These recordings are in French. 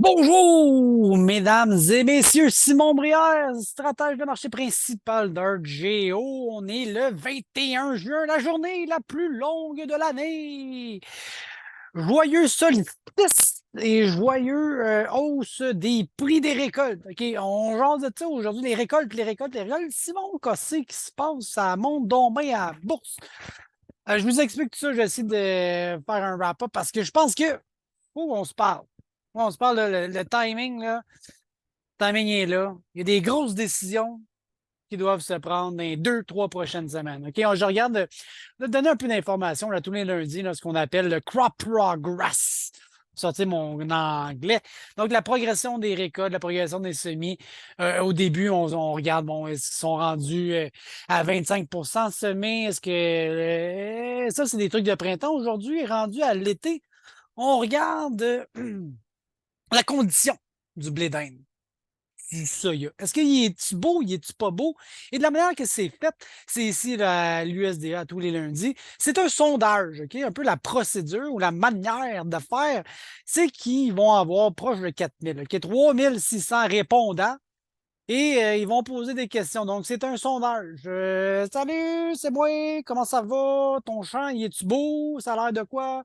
Bonjour, mesdames et messieurs, Simon Brière, stratège de marché principal d'Artgeo. On est le 21 juin, la journée la plus longue de l'année. Joyeux solstice et joyeux hausse des prix des récoltes. OK, on jase de ça aujourd'hui, les récoltes, les récoltes, les récoltes. Simon, qu'est-ce qui se passe? Ça monte donc bien à la bourse. Je vous explique tout ça, j'essaie de faire un wrap-up parce que je pense que on se parle. On se parle, là, le timing, là. Le timing est là. Il y a des grosses décisions qui doivent se prendre dans les 2, 3 prochaines semaines. OK? Je regarde de donner un peu d'informations là, tous les lundis, là, ce qu'on appelle le crop progress. Sortir mon anglais. Donc, la progression des récoltes, la progression des semis. Au début, on regarde, bon, est-ce qu'ils sont rendus à 25 semés? Est-ce que ça, c'est des trucs de printemps aujourd'hui, rendu à l'été? On regarde la condition du blé d'Inde, du soya. Est-ce qu'il est-tu beau, il est-tu pas beau? Et de la manière que c'est fait, c'est ici l'USDA tous les lundis. C'est un sondage, OK? Un peu la procédure ou la manière de faire, c'est qu'ils vont avoir proche de 4000, OK? 3600 répondants. Et ils vont poser des questions. Donc, c'est un sondage. Salut, c'est moi, comment ça va? Ton champ, il est-tu beau? Ça a l'air de quoi?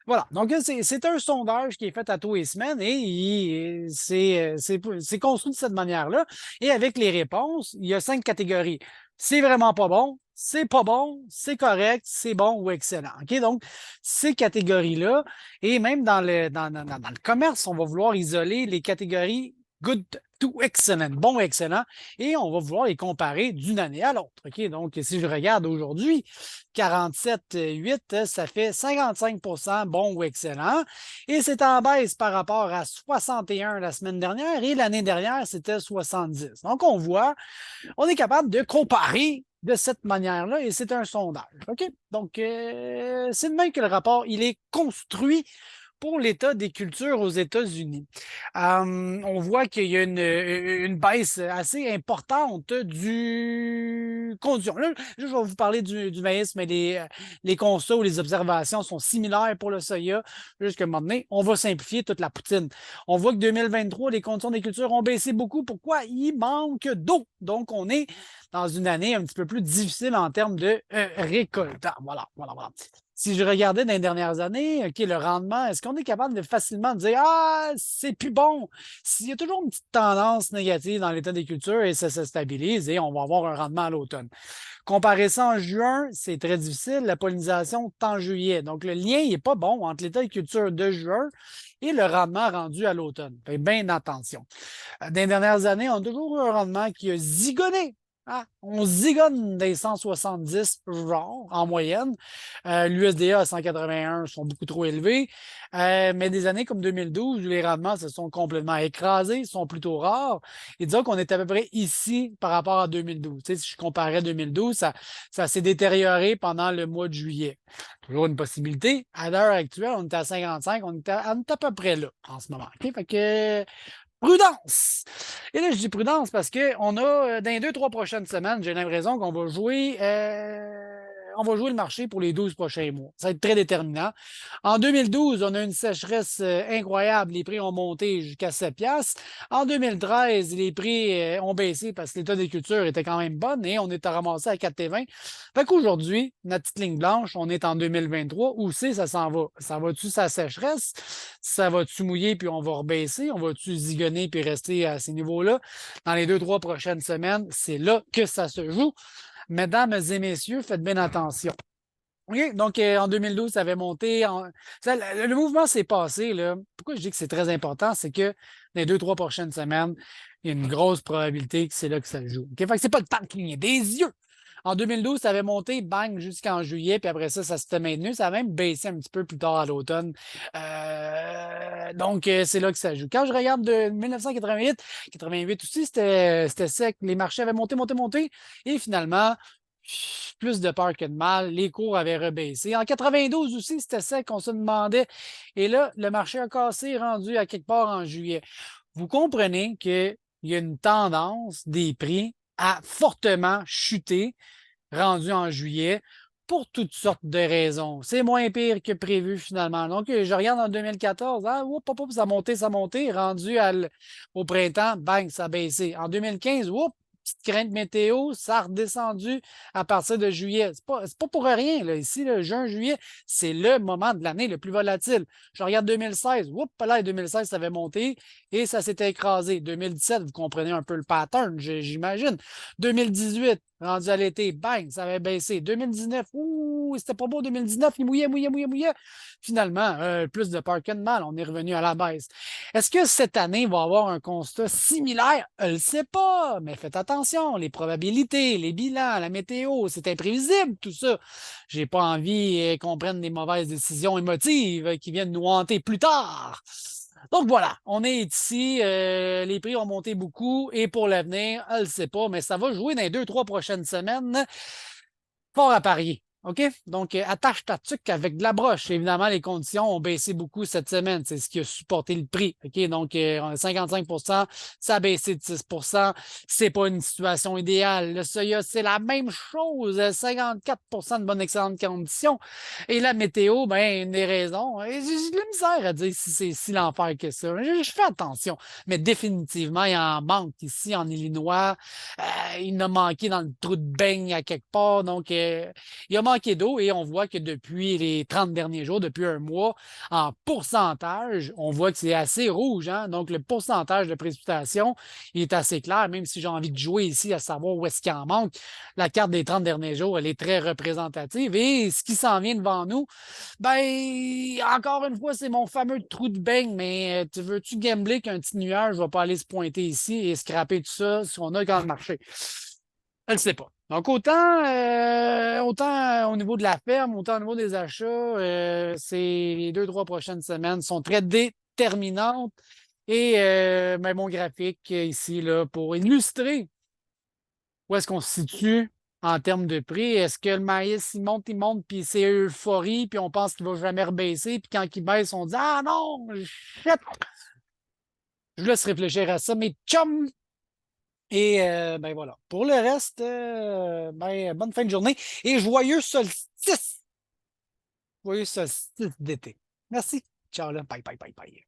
Voilà. Donc, c'est un sondage qui est fait à tous les semaines et c'est construit de cette manière-là. Et avec les réponses, il y a 5 catégories. C'est vraiment pas bon, c'est pas bon, c'est correct, c'est bon ou excellent. OK? Donc, ces catégories-là, et même dans le commerce, on va vouloir isoler les catégories good to excellent, bon, excellent, et on va vouloir les comparer d'une année à l'autre. OK? Donc, si je regarde aujourd'hui, 47,8, ça fait 55 bon ou excellent. Et c'est en baisse par rapport à 61 la semaine dernière et l'année dernière, c'était 70. Donc, on voit, on est capable de comparer de cette manière-là et c'est un sondage. OK? Donc, c'est de même que le rapport, il est construit pour l'état des cultures aux États-Unis. On voit qu'il y a une baisse assez importante du conduction. Là, je vais vous parler du maïs, mais les constats ou les observations sont similaires pour le soya. Jusqu'à un moment donné, on va simplifier toute la poutine. On voit que 2023, les conditions des cultures ont baissé beaucoup. Pourquoi? Il manque d'eau. Donc, on est dans une année un petit peu plus difficile en termes de récolte. Ah, voilà, voilà, voilà. Si je regardais dans les dernières années, OK, le rendement, est-ce qu'on est capable de facilement dire Ah, c'est plus bon? S'il y a toujours une petite tendance négative dans l'état des cultures et ça se stabilise et on va avoir un rendement à l'automne. Comparer ça en juin, c'est très difficile. La pollinisation est en juillet. Donc, le lien n'est pas bon entre l'état des cultures de juin et le rendement rendu à l'automne. Faites bien attention. Dans les dernières années, on a toujours eu un rendement qui a zigonné. Ah, on zigonne des 170 genre en moyenne. L'USDA à 181 sont beaucoup trop élevés. Mais des années comme 2012, où les rendements se sont complètement écrasés, sont plutôt rares. Et disons qu'on est à peu près ici par rapport à 2012. Tu sais, si je comparais 2012, ça s'est détérioré pendant le mois de juillet. Toujours une possibilité. À l'heure actuelle, on est à 55, on est à peu près là en ce moment. OK? Fait que prudence! Et là, je dis prudence parce qu'on a, dans les 2, 3 prochaines semaines, j'ai l'impression qu'on va jouer, on va jouer le marché pour les 12 prochains mois. Ça va être très déterminant. En 2012, on a une sécheresse incroyable. Les prix ont monté jusqu'à 7 piastres. En 2013, les prix ont baissé parce que l'état des cultures était quand même bon et on est ramassé à 4,20. Fait qu'aujourd'hui, notre petite ligne blanche, on est en 2023. Où c'est, ça s'en va? Ça va-tu sa sécheresse? Ça va-tu mouiller puis on va rebaisser? On va-tu zigonner puis rester à ces niveaux-là? Dans les 2, 3 prochaines semaines, c'est là que ça se joue. Mesdames et messieurs, faites bien attention. OK? Donc, en 2012, ça avait monté. Le mouvement s'est passé. Là. Pourquoi je dis que c'est très important? C'est que dans les 2, 3 prochaines semaines, il y a une grosse probabilité que c'est là que ça se joue. OK? Fait que c'est pas le temps de cligner des yeux. En 2012, ça avait monté, bang, jusqu'en juillet, puis après ça s'était maintenu. Ça a même baissé un petit peu plus tard à l'automne. Donc, c'est là que ça joue. Quand je regarde de 1988, 88 aussi, c'était sec. Les marchés avaient monté, monté, monté. Et finalement, plus de peur que de mal. Les cours avaient rebaissé. En 92 aussi, c'était sec qu'on se demandait. Et là, le marché a cassé, rendu à quelque part en juillet. Vous comprenez qu'il y a une tendance des prix à fortement chuter rendu en juillet pour toutes sortes de raisons. C'est moins pire que prévu finalement. Donc, je regarde en 2014, ah, oups, oups, oups, ça a monté, rendu au printemps, bang, ça a baissé. En 2015, oups, petite crainte météo, ça a redescendu à partir de juillet. C'est pas pour rien, là. Ici, le juin, juillet, c'est le moment de l'année le plus volatile. Je regarde 2016, oups, là, 2016, ça avait monté et ça s'était écrasé. 2017, vous comprenez un peu le pattern, j'imagine. 2018, rendu à l'été, bang, ça avait baissé. 2019, ouh, c'était pas beau. 2019, il mouillait, mouillait, mouillait, mouillait. Finalement, plus de peur que de mal, on est revenu à la baisse. Est-ce que cette année va avoir un constat similaire? Je ne le sais pas, mais faites attention, les probabilités, les bilans, la météo, c'est imprévisible tout ça. J'ai pas envie qu'on prenne des mauvaises décisions émotives qui viennent nous hanter plus tard. Donc voilà, on est ici, les prix ont monté beaucoup et pour l'avenir, je ne le sais pas, mais ça va jouer dans les 2, 3 prochaines semaines. Fort à parier. OK? Donc, attache ta tuque avec de la broche. Évidemment, les conditions ont baissé beaucoup cette semaine. C'est ce qui a supporté le prix. OK? Donc, 55 ça a baissé de 10 c'est pas une situation idéale. Le soya, c'est la même chose. 54 de bonnes excellentes conditions. Et la météo, ben, une des raisons. J'ai de la misère à dire si c'est si l'enfer que ça. Je fais attention. Mais définitivement, il y en manque ici en Illinois. Il a manqué dans le trou de beigne à quelque part. Donc, il a manqué d'eau et on voit que depuis les 30 derniers jours, depuis un mois, en pourcentage, on voit que c'est assez rouge. Hein? Donc, le pourcentage de précipitation, il est assez clair, même si j'ai envie de jouer ici à savoir où est-ce qu'il en manque. La carte des 30 derniers jours, elle est très représentative. Et ce qui s'en vient devant nous, ben, encore une fois, c'est mon fameux trou de beigne, mais tu veux-tu gambler qu'un petit nuage ne va pas aller se pointer ici et scraper tout ça si on a quand le marché? Je ne sais pas. Donc, autant au niveau de la ferme, autant au niveau des achats, les 2, 3 prochaines semaines sont très déterminantes. Et ben, mon graphique ici, là, pour illustrer où est-ce qu'on se situe en termes de prix. Est-ce que le maïs, il monte, puis c'est euphorie, puis on pense qu'il ne va jamais rebaisser, puis quand il baisse, on dit ah non, shit! Je vous laisse réfléchir à ça, mais chum! Et ben voilà. Pour le reste, ben, bonne fin de journée et joyeux solstice d'été. Merci. Ciao là. Bye, bye, bye, bye.